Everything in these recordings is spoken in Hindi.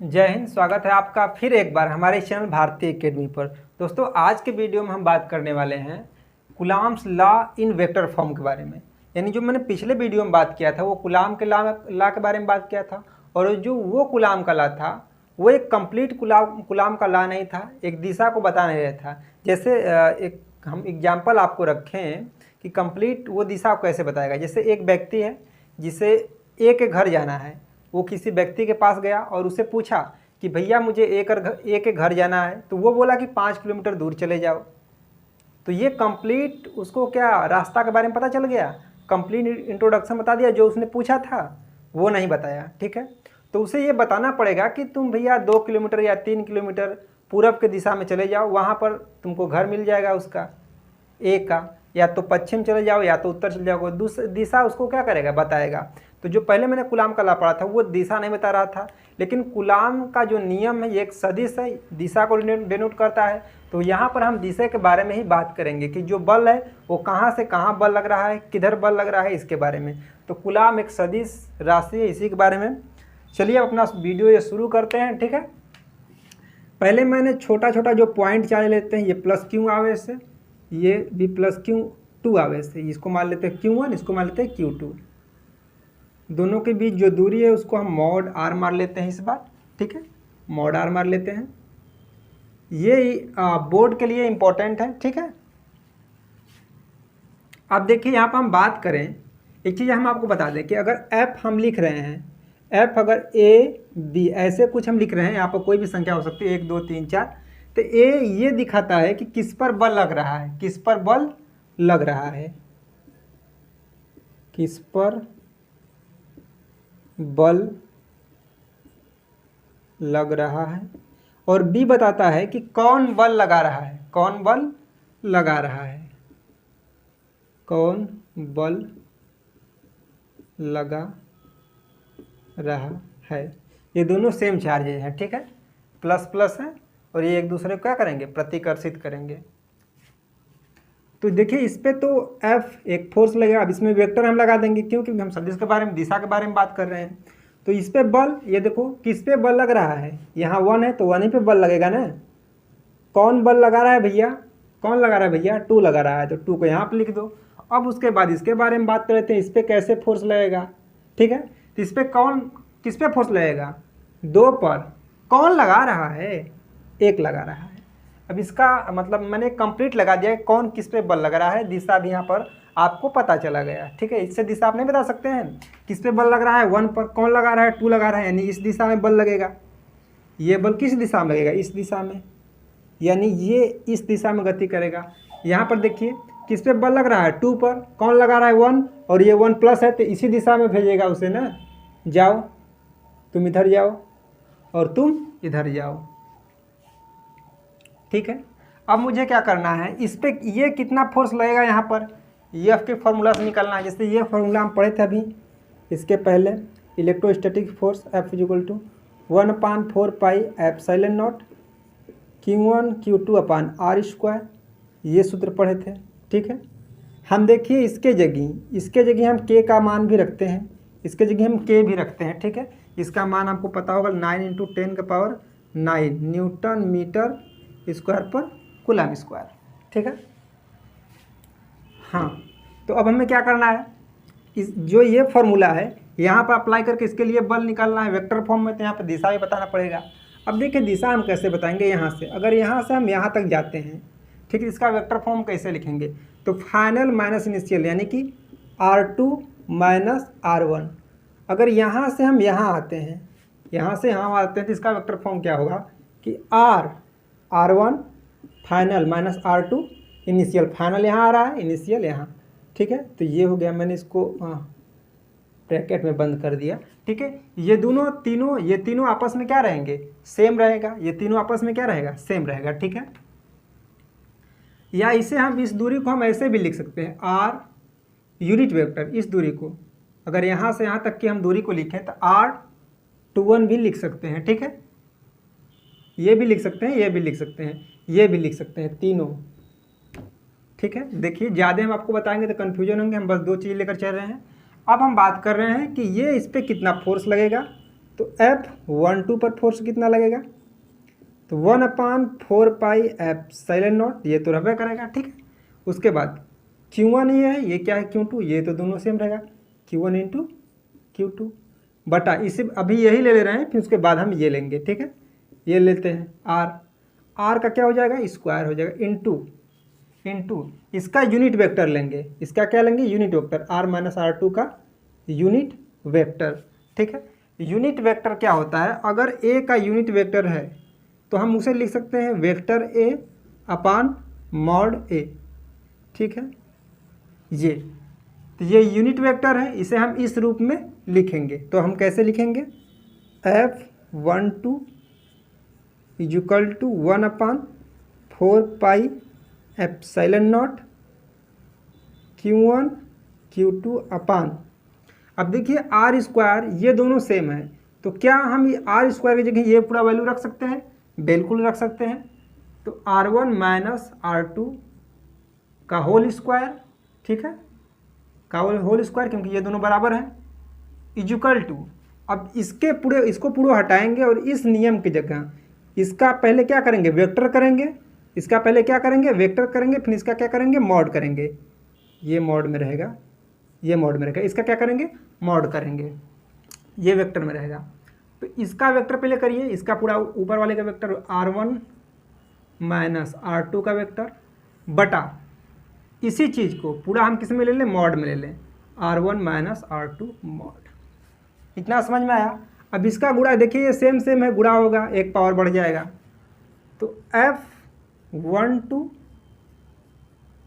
जय हिंद। स्वागत है आपका फिर एक बार हमारे चैनल भारतीय एकेडमी पर। दोस्तों, आज के वीडियो में हम बात करने वाले हैं Coulomb's law in vector form के बारे में। यानी जो मैंने पिछले वीडियो में बात किया था वो कूलॉम के लॉ के बारे में बात किया था, और जो वो कूलॉम का लॉ था वो एक कंप्लीट कूलॉम का लॉ नहीं था, एक दिशा को बता नहीं रहा था। जैसे एक हम एग्जाम्पल आपको रखें कि कंप्लीट वो दिशा को कैसे बताएगा। जैसे एक व्यक्ति है जिसे ए के घर जाना है, वो किसी व्यक्ति के पास गया और उससे पूछा कि भैया मुझे ए के घर जाना है, तो वो बोला कि 5 किलोमीटर दूर चले जाओ। तो ये कंप्लीट उसको क्या रास्ता के बारे में पता चल गया, कंप्लीट इंट्रोडक्शन बता दिया। जो उसने पूछा था वो नहीं बताया, ठीक है। तो उसे ये बताना पड़ेगा कि तुम भैया 2 किलोमीटर या 3 किलोमीटर पूरब के दिशा में चले जाओ, वहाँ पर तुमको घर मिल जाएगा उसका ए का। या तो पश्चिम चले जाओ या तो उत्तर चले जाओ, दूसरी दिशा उसको क्या करेगा, बताएगा। तो जो पहले मैंने कूलॉम का लॉ पढ़ा था वो दिशा नहीं बता रहा था, लेकिन कूलॉम का जो नियम है ये एक सदिश है, दिशा को डिनोट करता है। तो यहाँ पर हम दिशा के बारे में ही बात करेंगे कि जो बल है वो कहाँ से कहाँ बल लग रहा है, किधर बल लग रहा है, इसके बारे में। तो कूलॉम एक सदिश राशि है, इसी के बारे में। चलिए अब अपना वीडियो ये शुरू करते हैं, ठीक है। पहले मैंने छोटा छोटा जो पॉइंट चार्ज लेते हैं, ये प्लस क्यू आवेश से, ये भी प्लस Q2 आवेश से, इसको मान लेते हैं Q1, इसको मान लेते हैं Q2। दोनों के बीच जो दूरी है उसको हम मॉड R मार लेते हैं इस बार, ठीक है, मॉड R मार लेते हैं। ये बोर्ड के लिए इम्पोर्टेंट है, ठीक है। अब देखिए यहाँ पर हम बात करें, एक चीज़ हम आपको बता दें कि अगर F हम लिख रहे हैं, F अगर A B ऐसे कुछ हम लिख रहे हैं, यहाँ पर कोई भी संख्या हो सकती है 1 2 3 4, तो ए ये दिखाता है कि किस पर बल लग रहा है, किस पर बल लग रहा है, किस पर बल लग रहा है। और बी बताता है कि कौन बल लगा रहा है, कौन बल लगा रहा है, कौन बल लगा रहा है। ये दोनों सेम चार्जेज हैं, ठीक है, प्लस प्लस है, और ये एक दूसरे को क्या करेंगे, प्रतिकर्षित करेंगे। तो देखिए इस पे तो F एक फोर्स लगेगा। अब इसमें वेक्टर हम लगा देंगे, क्योंकि हम सदिश के बारे में, दिशा के बारे में बात कर रहे हैं। तो इस पे बल, ये देखो किस पे बल लग रहा है, यहाँ 1 है तो 1 ही पे बल लगेगा ना। कौन बल लगा रहा है भैया, कौन लगा रहा है भैया, 2 लगा रहा है, तो 2 को यहाँ पर लिख दो। अब उसके बाद इसके बारे में बात कर लेते हैं, इस पर कैसे फोर्स लगेगा, ठीक है। तो इस पर कौन, किस पे फोर्स लगेगा, 2 पर। कौन लगा रहा है, 1 लगा रहा है। अब इसका मतलब मैंने कंप्लीट लगा दिया है, कौन किस पे बल लग रहा है, दिशा भी यहाँ पर आपको पता चला गया, ठीक है। इससे दिशा आप नहीं बता सकते हैं किस पे बल लग रहा है, 1 पर। कौन लगा रहा है, 2 लगा रहा है, यानी इस दिशा में बल लगेगा। ये बल किस दिशा में लगेगा, इस दिशा में, यानी ये इस दिशा में गति करेगा। यहाँ पर देखिए किस पे बल लग रहा है, 2 पर। कौन लगा रहा है, 1, और ये 1 प्लस है तो इसी दिशा में भेजेगा उसे ना, जाओ तुम इधर जाओ और तुम इधर जाओ, ठीक है। अब मुझे क्या करना है, इस पे ये कितना फोर्स लगेगा, यहाँ पर ये F के फॉर्मूला से निकालना है। जैसे ये फॉर्मूला हम पढ़े थे अभी इसके पहले, electrostatic force F = 1/4 pi epsilon not Q1 Q2 upon R², ये सूत्र पढ़े थे, ठीक है। हम देखिए इसके जगह हम K का मान भी रखते हैं, इसके जगह हम K भी रखते हैं, ठीक है। इसका मान आपको पता होगा 9 × 10⁹ न्यूटन मीटर स्क्वायर पर कूलम स्क्वायर, ठीक है। हाँ, तो अब हमें क्या करना है, इस जो ये फॉर्मूला है यहाँ पर अप्लाई करके इसके लिए बल निकालना है वेक्टर फॉर्म में, तो यहाँ पर दिशा भी बताना पड़ेगा। अब देखिए दिशा हम कैसे बताएंगे, यहाँ से अगर यहाँ से हम यहाँ तक जाते हैं, ठीक है, इसका वेक्टर फॉर्म कैसे लिखेंगे, तो फाइनल माइनस इनिशियल, यानी कि R2 माइनस R1। अगर यहाँ से हम यहाँ आते हैं, यहाँ से यहाँ आते हैं, तो इसका वेक्टर फॉर्म क्या होगा कि R1 final minus R2 initial. Final यहाँ आ रहा है, इनिशियल यहाँ, ठीक है। तो ये हो गया, मैंने इसको ब्रैकेट में बंद कर दिया, ठीक है। ये तीनों आपस में क्या रहेंगे, सेम रहेगा। ये तीनों आपस में क्या रहेगा, सेम रहेगा, ठीक है। या इसे हम, इस दूरी को हम ऐसे भी लिख सकते हैं, R यूनिट वेक्टर, इस दूरी को अगर यहाँ से यहाँ तक की हम दूरी को लिखें तो R21 भी लिख सकते हैं, ठीक है। ये भी लिख सकते हैं, ये भी लिख सकते हैं, ये भी लिख सकते हैं, तीनों, ठीक है। देखिए ज़्यादा हम आपको बताएंगे तो कन्फ्यूजन होंगे, हम बस 2 चीज़ लेकर चल रहे हैं। अब हम बात कर रहे हैं कि ये इस पर कितना फोर्स लगेगा, तो F12 पर फोर्स कितना लगेगा, तो 1/4 पाई एप्सिलॉन नॉट, ये तो रहबे करेगा, ठीक है। उसके बाद Q1 ये है, ये क्या है Q2, ये तो दोनों सेम रहेगा, Q1 इंटू Q2 बटा, इसे अभी यही ले रहे हैं, फिर उसके बाद हम ये लेंगे, ठीक है। ये लेते हैं R का क्या हो जाएगा, स्क्वायर हो जाएगा, इंटू इसका यूनिट वेक्टर लेंगे, इसका क्या लेंगे, यूनिट वेक्टर, R-R2 का यूनिट वेक्टर, ठीक है। यूनिट वेक्टर क्या होता है, अगर A का यूनिट वेक्टर है तो हम उसे लिख सकते हैं vector A upon mod A, ठीक है। ये यूनिट वेक्टर है, इसे हम इस रूप में लिखेंगे, तो हम कैसे लिखेंगे, F12 equal to 1/4 pi epsilon not Q1 Q2 upon, अब देखिए R स्क्वायर, ये दोनों सेम है, तो क्या हम ये R स्क्वायर की जगह ये पूरा वैल्यू रख सकते हैं, बिल्कुल रख सकते हैं। तो R1 माइनस R2 का होल स्क्वायर, ठीक है, का होल स्क्वायर, क्योंकि ये दोनों बराबर हैं, इक्वल टू, अब इसको पूरा हटाएंगे और इस नियम की जगह इसका पहले क्या करेंगे, वेक्टर करेंगे, इसका पहले क्या करेंगे, वेक्टर करेंगे, फिर इसका क्या करेंगे, मॉड करेंगे, ये मॉड में रहेगा, ये मॉड में रहेगा, इसका क्या करेंगे, मॉड करेंगे, ये वेक्टर में रहेगा। तो इसका वेक्टर पहले करिए, इसका पूरा ऊपर वाले का वेक्टर R1 माइनस R2 का वेक्टर बटा, इसी चीज़ को पूरा हम किस में ले लें, मॉड में ले लें, R1 माइनस R2 मॉड। इतना समझ में आया। अब इसका गुणा देखिए, ये सेम सेम है, गुणा होगा, एक पावर बढ़ जाएगा, तो F12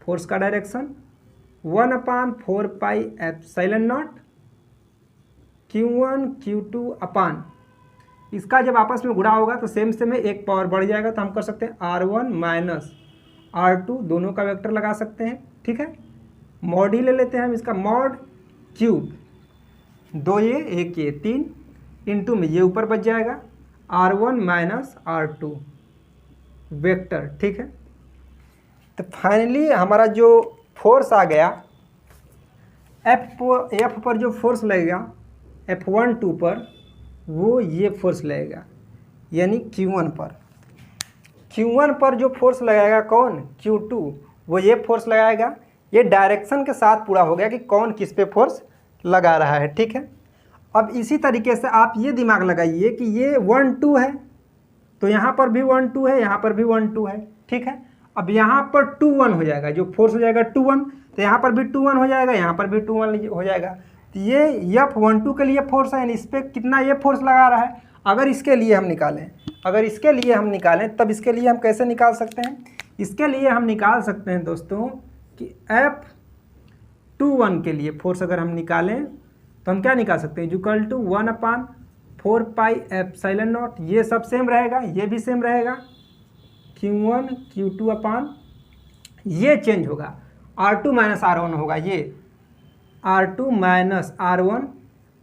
फोर्स का direction 1/4 pi epsilon not Q1 Q2 अपान, इसका जब आपस में गुणा होगा तो सेम सेम है, एक पावर बढ़ जाएगा, तो हम कर सकते हैं R1 माइनस R2, दोनों का वेक्टर लगा सकते हैं, ठीक है। मॉड ही ले लेते हैं हम, इसका मॉड क्यूब, 2 ये 1 ये 3 इंटू में ये ऊपर बच जाएगा R1 माइनस R2 वेक्टर, ठीक है। तो फाइनली हमारा जो फोर्स आ गया, F पर जो फोर्स लगेगा F12 पर, वो ये फोर्स लगेगा, यानी Q1 पर जो फोर्स लगाएगा कौन, Q2, वो ये फोर्स लगाएगा। ये डायरेक्शन के साथ पूरा हो गया कि कौन किस पे फोर्स लगा रहा है, ठीक है। अब इसी तरीके से आप ये दिमाग लगाइए कि ये 1 2 है, तो यहाँ पर भी 1 2 है, यहाँ पर भी 1 2 है, ठीक है। अब यहाँ पर 2 1 हो जाएगा, जो फोर्स हो जाएगा 2 1, तो यहाँ पर भी 2 1 हो जाएगा, यहाँ पर भी 2 1 हो जाएगा। तो ये F12 के लिए फोर्स है, यानी इस पर कितना ये फोर्स लगा रहा है। अगर इसके लिए हम निकालें, तब इसके लिए हम कैसे निकाल सकते हैं, इसके लिए हम निकाल सकते हैं दोस्तों कि F21 के लिए फोर्स अगर हम निकालें तो हम क्या निकाल सकते हैं, equal to 1/4 pi epsilon not, ये सब सेम रहेगा, ये भी सेम रहेगा, Q1 Q2 अपान, ये चेंज होगा, R2 माइनस R1 होगा, ये R2 माइनस R1,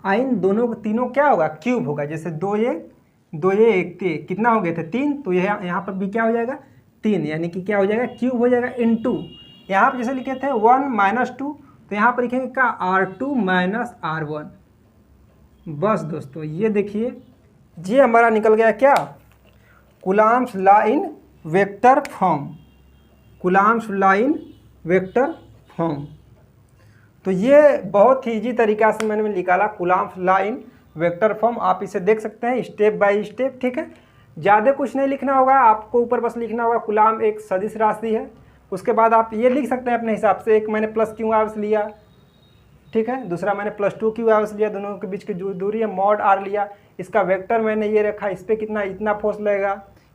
आइन दोनों तीनों क्या होगा, क्यूब होगा, जैसे 2 ये 1 कितना हो गए थे 3, तो यह यहाँ पर भी क्या हो जाएगा 3, यानी कि क्या हो जाएगा, क्यूब हो जाएगा, इनटू यहाँ पर जैसे लिखे थे 1 माइनस 2, तो यहाँ पर लिखेंगे क्या, R2 माइनस R1। बस दोस्तों ये देखिए, ये हमारा निकल गया क्या, Coulomb's law in vector form, Coulomb's law in vector form. तो ये बहुत ही ईजी तरीका से मैंने निकाला Coulomb's law in vector form. आप इसे देख सकते हैं स्टेप बाय स्टेप, ठीक है। ज़्यादा कुछ नहीं लिखना होगा आपको, ऊपर बस लिखना होगा कूलम्ब एक सदिश राशि है। उसके बाद आप ये लिख सकते हैं अपने हिसाब से, एक मैंने प्लस क्यू आवर्स लिया, ठीक है, दूसरा मैंने प्लस 2 क्यू आवर्स लिया, दोनों के बीच की जो दूरी है मॉड आर लिया, इसका वेक्टर मैंने ये रखा, इस पर कितना इतना फोर्स लगेगा,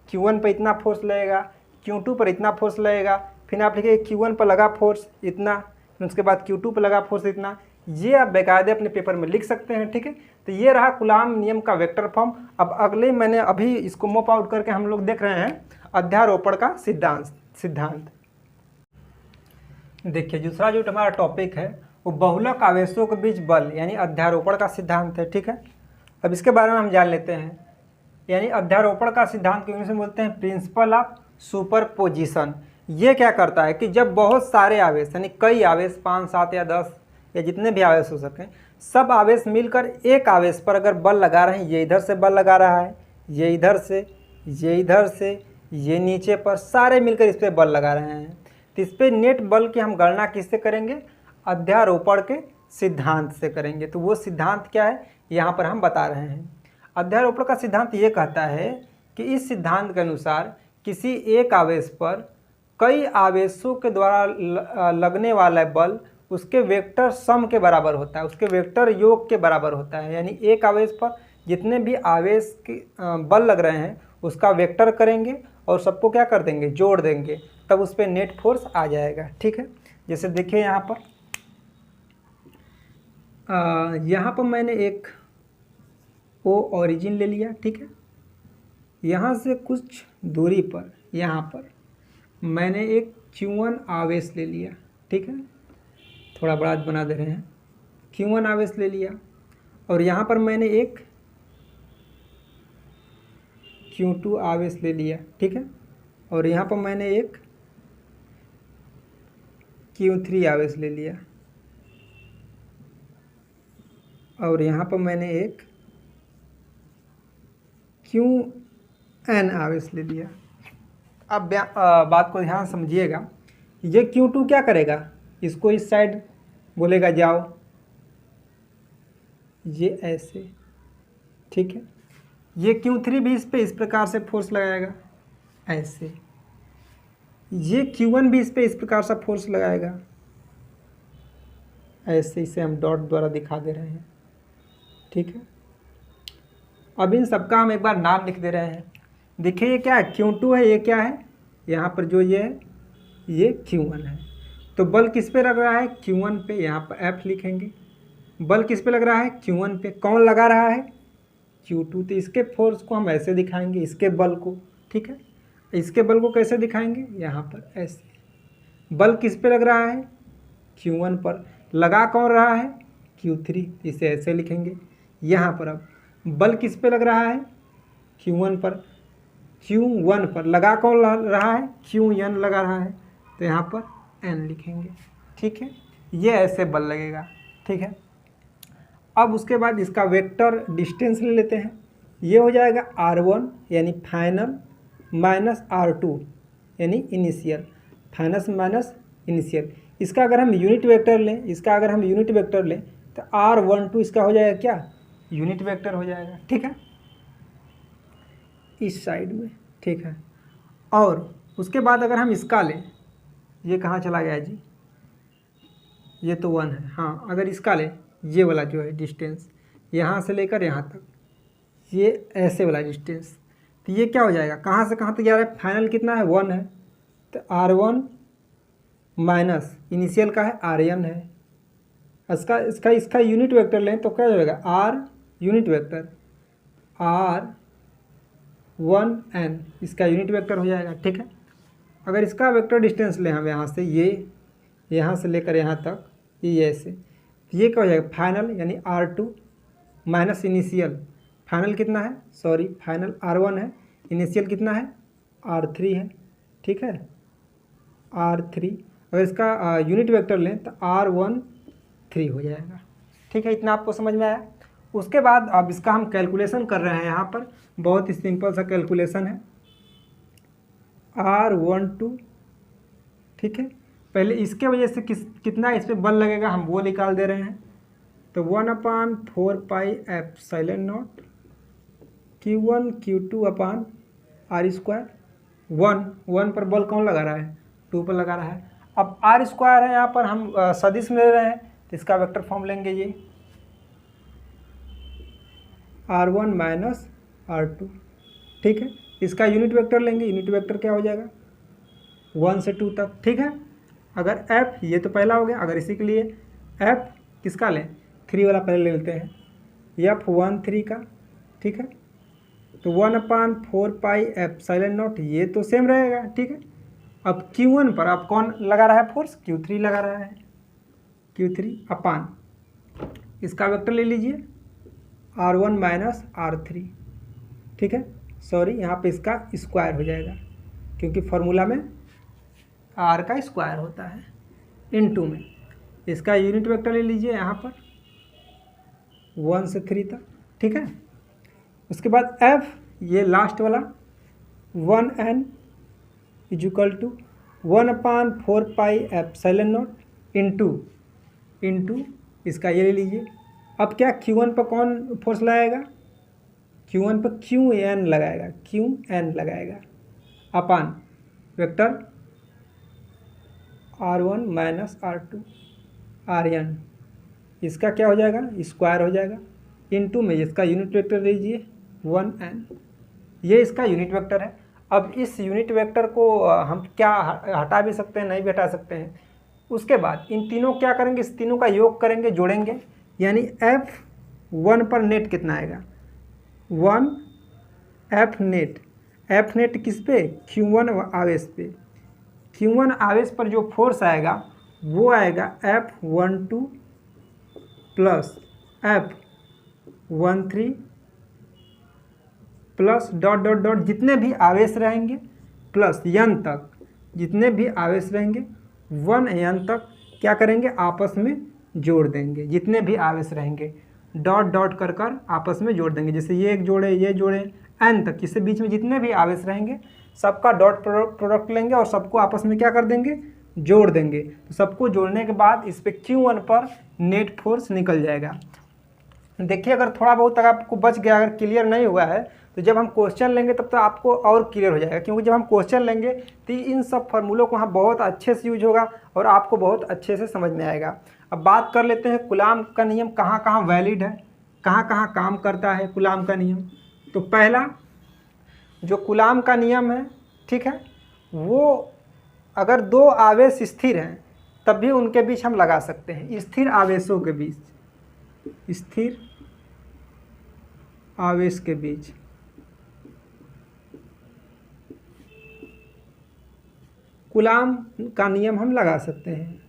Q1 पर इतना फोर्स लगेगा, Q2 पर इतना फोर्स लगेगा, फिर आप लिखिए Q1 पर लगा फोर्स इतना, फिर उसके बाद Q2 पर लगा फोर्स इतना। ये आप बेकायदे अपने पेपर में लिख सकते हैं, ठीक है। तो ये रहा कूलम्ब नियम का वेक्टर फॉर्म। अब अगले मैंने अभी इसको मॉप आउट करके हम लोग देख रहे हैं अध्यारोपण का सिद्धांत। देखिए दूसरा जो हमारा टॉपिक है वो बहुलक आवेशों के बीच बल यानी अध्यारोपण का सिद्धांत है, ठीक है। अब इसके बारे में हम जान लेते हैं। यानी अध्यारोपण का सिद्धांत को इंग्लिश में बोलते हैं प्रिंसिपल ऑफ सुपरपोजिशन। ये क्या करता है कि जब बहुत सारे आवेश यानी कई आवेश 5 7 या 10 या जितने भी आवेश हो सकें, सब आवेश मिलकर एक आवेश पर अगर बल लगा रहे हैं, ये इधर से बल लगा रहा है, ये इधर से, ये इधर से, ये नीचे पर, सारे मिलकर इस पर बल लगा रहे हैं, तो इस पर नेट बल की हम गणना किससे करेंगे? अध्यारोपण के सिद्धांत से करेंगे। तो वो सिद्धांत क्या है यहाँ पर हम बता रहे हैं। अध्यारोपण का सिद्धांत ये कहता है कि इस सिद्धांत के अनुसार किसी एक आवेश पर कई आवेशों के द्वारा लगने वाला बल उसके वेक्टर सम के बराबर होता है, उसके वेक्टर योग के बराबर होता है। यानी एक आवेश पर जितने भी आवेश के बल लग रहे हैं उसका वेक्टर करेंगे और सबको क्या कर देंगे? जोड़ देंगे, तब उस पर नेट फोर्स आ जाएगा। ठीक है, जैसे देखिए यहाँ पर मैंने एक ओ ओरिजिन ले लिया। ठीक है, यहाँ से कुछ दूरी पर यहाँ पर मैंने एक Q1 आवेश ले लिया। ठीक है, थोड़ा बड़ा बना दे रहे हैं, Q1 आवेश ले लिया, और यहाँ पर मैंने एक Q2 आवेश ले लिया। ठीक है, और यहाँ पर मैंने एक Q3 आवेश ले लिया, और यहाँ पर मैंने एक Qn आवेश ले लिया। अब बात को ध्यान समझिएगा, ये Q2 क्या करेगा? इसको इस साइड बोलेगा जाओ, ये ऐसे। ठीक है, ये Q3 भी इस पे इस प्रकार से फोर्स लगाएगा ऐसे, ये Q1 भी इस पे इस प्रकार से फोर्स लगाएगा ऐसे। इसे हम डॉट द्वारा दिखा दे रहे हैं। ठीक है, अब इन सबका हम एक बार नाम लिख दे रहे हैं। देखिए ये क्या है? Q2 है, ये क्या है? यहाँ पर जो ये है ये Q1 है। तो बल किस पे लग रहा है? Q1 पे। यहाँ पर F लिखेंगे। बल किस पे लग रहा है? Q1 पे। कौन लगा रहा है? Q2। तो इसके फोर्स को हम ऐसे दिखाएंगे, इसके बल को। ठीक है, इसके बल को कैसे दिखाएंगे? यहाँ पर ऐसे। बल किस पे लग रहा है? Q1 पर। लगा कौन रहा है? Q3। इसे ऐसे लिखेंगे। यहाँ पर अब बल किस पे लग रहा है? Q1 पर। Q1 पर लगा कौन रहा है? Qn लगा रहा है, तो यहाँ पर n लिखेंगे। ठीक है, ये ऐसे बल लगेगा। ठीक है, अब उसके बाद इसका वेक्टर डिस्टेंस ले लेते हैं। ये हो जाएगा R1 यानी फाइनल माइनस R2 यानी इनिशियल। फाइनल माइनस इनिशियल, इसका अगर हम यूनिट वेक्टर लें, तो R12 इसका हो जाएगा क्या? यूनिट वेक्टर हो जाएगा। ठीक है, इस साइड में। ठीक है, और उसके बाद अगर हम इसका लें, ये कहाँ चला गया जी? ये तो 1 है। हाँ, अगर इसका लें, ये वाला जो है डिस्टेंस यहाँ से लेकर यहाँ तक, ये ऐसे वाला डिस्टेंस, तो ये क्या हो जाएगा? कहाँ से कहाँ तक जा रहा है? फाइनल कितना है? 1 है, तो R1 माइनस इनिशियल का है Rn है। इसका यूनिट वेक्टर लें तो क्या हो जाएगा? R यूनिट वेक्टर R1n इसका यूनिट वेक्टर हो जाएगा। ठीक है, अगर इसका वेक्टर डिस्टेंस लें हम यहाँ से, ये यहाँ से लेकर यहाँ तक, ये ऐसे, ये क्या हो जाएगा? फाइनल यानी R2 माइनस इनिशियल। फाइनल कितना है? सॉरी, फाइनल R1 है, इनिशियल कितना है? R3 है। ठीक है, R3। अगर इसका यूनिट वेक्टर लें तो R13 हो जाएगा। ठीक है, इतना आपको समझ में आया? उसके बाद अब इसका हम कैलकुलेशन कर रहे हैं। यहाँ पर बहुत ही सिंपल सा कैलकुलेशन है। R12। ठीक है, पहले इसके वजह से कितना इस पर बल लगेगा हम वो निकाल दे रहे हैं। तो 1/4 pi epsilon not Q1 Q2 upon R²। 1 पर बल कौन लगा रहा है? 2 पर लगा रहा है। अब R² है, यहाँ पर हम सदिश में ले रहे हैं, तो इसका वेक्टर फॉर्म लेंगे ये R1 माइनस R2। ठीक है, इसका यूनिट वेक्टर लेंगे। यूनिट वेक्टर क्या हो जाएगा? 1 से 2 तक। ठीक है, अगर F, ये तो पहला हो गया। अगर इसी के लिए F किसका लें? 3 वाला पहले ले लेते हैं, F13 का। ठीक है, तो 1/4 पाई एप्सिलॉन नॉट, ये तो सेम रहेगा। ठीक है, अब Q1 पर अब कौन लगा रहा है फोर्स? Q3 लगा रहा है। Q3 अपान इसका वेक्टर ले लीजिए R1 माइनस R3। ठीक है, सॉरी, यहाँ पे इसका स्क्वायर हो जाएगा, क्योंकि फॉर्मूला में R का स्क्वायर होता है इनटू में। इसका यूनिट वेक्टर ले लीजिए यहाँ पर 1 से 3 तक, ठीक है। उसके बाद F, ये लास्ट वाला 1n is equal to 1/4 pi epsilon not into इसका ये ले लीजिए। अब क्या Q1 पर कौन फोर्स लगाएगा, Q1 पर Qn लगाएगा अपान vector R1 minus R2 Rn, इसका क्या हो जाएगा, स्क्वायर हो जाएगा इंटू में इसका यूनिट वेक्टर लीजिए 1n, ये इसका यूनिट वेक्टर है। अब इस यूनिट वेक्टर को हम क्या हटा भी सकते हैं, नहीं भी हटा सकते हैं। उसके बाद इन तीनों क्या करेंगे, इस तीनों का योग करेंगे, जोड़ेंगे, यानी F1 पर नेट कितना आएगा 1 F नेट किस पे, Q1 आवेश पे। Q1 आवेश पर जो फोर्स आएगा वो आएगा F12 plus F13 plus dot dot dot जितने भी आवेश रहेंगे प्लस n तक, जितने भी आवेश रहेंगे 1n तक क्या करेंगे, आपस में जोड़ देंगे। जितने भी आवेश रहेंगे डॉट डॉट कर आपस में जोड़ देंगे। जैसे ये एक जोड़े, ये जोड़े, n तक, इससे बीच में जितने भी आवेश रहेंगे सबका डॉट प्रोडक्ट लेंगे और सबको आपस में क्या कर देंगे, जोड़ देंगे। तो सबको जोड़ने के बाद इस पर Q1 पर नेट फोर्स निकल जाएगा। देखिए अगर थोड़ा बहुत अगर आपको बच गया, अगर क्लियर नहीं हुआ है तो जब हम क्वेश्चन लेंगे तब तो आपको और क्लियर हो जाएगा, क्योंकि जब हम क्वेश्चन लेंगे तो इन सब फार्मूलों को वहाँ बहुत अच्छे से यूज होगा और आपको बहुत अच्छे से समझ में आएगा। अब बात कर लेते हैं कूलाम का नियम कहाँ कहाँ वैलिड है, कहाँ कहाँ काम करता है कूलाम का नियम। तो पहला जो कूलाम का नियम है, ठीक है, वो अगर दो आवेश स्थिर हैं तब भी उनके बीच हम लगा सकते हैं। स्थिर आवेशों के बीच, स्थिर आवेश के बीच कूलाम का नियम हम लगा सकते हैं,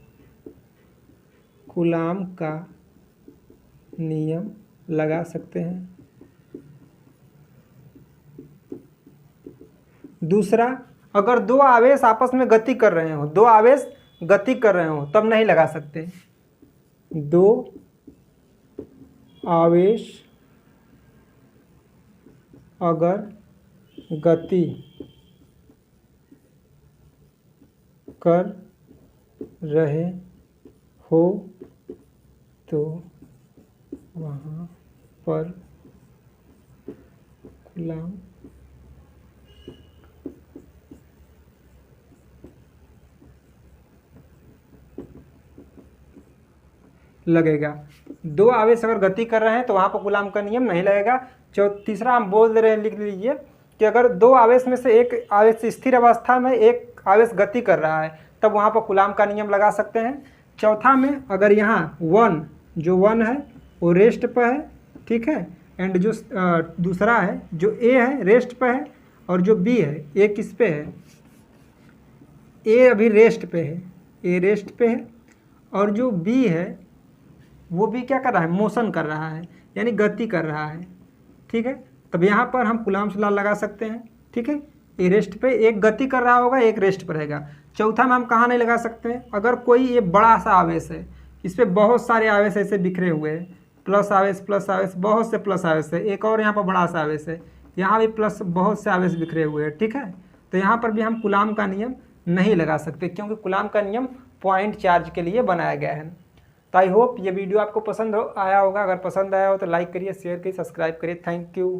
कूलाम का नियम लगा सकते हैं। दूसरा, अगर दो आवेश आपस में गति कर रहे हो, दो आवेश गति कर रहे हो तब नहीं लगा सकते। दो आवेश अगर गति कर रहे हो तो वहाँ पर कूलाम लगेगा। दो आवेश अगर गति कर रहे हैं तो वहाँ पर कूलाम का नियम नहीं लगेगा। तीसरा हम बोल दे रहे हैं, लिख लीजिए कि अगर दो आवेश में से एक आवेश स्थिर अवस्था में, एक आवेश गति कर रहा है, तब वहाँ पर कूलाम का नियम लगा सकते हैं। चौथा में अगर यहाँ 1 जो 1 है वो रेस्ट पर है, ठीक है, एंड जो दूसरा है जो A है रेस्ट पर है और जो B है A किस पे है, A अभी रेस्ट पे है, A रेस्ट पे है और जो B है वो भी क्या कर रहा है, मोशन कर रहा है, यानी गति कर रहा है, ठीक है। तब यहाँ पर हम कूलाम्स लॉ लगा सकते हैं, ठीक है। ए रेस्ट पे एक गति कर रहा होगा, एक रेस्ट पर रहेगा। चौथा में हम कहाँ नहीं लगा सकते हैं, अगर कोई ये बड़ा सा आवेश है, इस पर बहुत सारे आवेश ऐसे बिखरे हुए हैं, प्लस आवेश, बहुत से प्लस आवेश है, एक और यहाँ पर बड़ा सा आवेश है, यहाँ भी प्लस बहुत से आवेश बिखरे हुए हैं, ठीक है। तो यहाँ पर भी हम कूलाम का नियम नहीं लगा सकते, क्योंकि कूलाम का नियम पॉइंट चार्ज के लिए बनाया गया है। तो आई होप ये वीडियो आपको पसंद आया होगा। अगर पसंद आया हो तो लाइक करिए, शेयर करिए, सब्सक्राइब करिए। Thank you.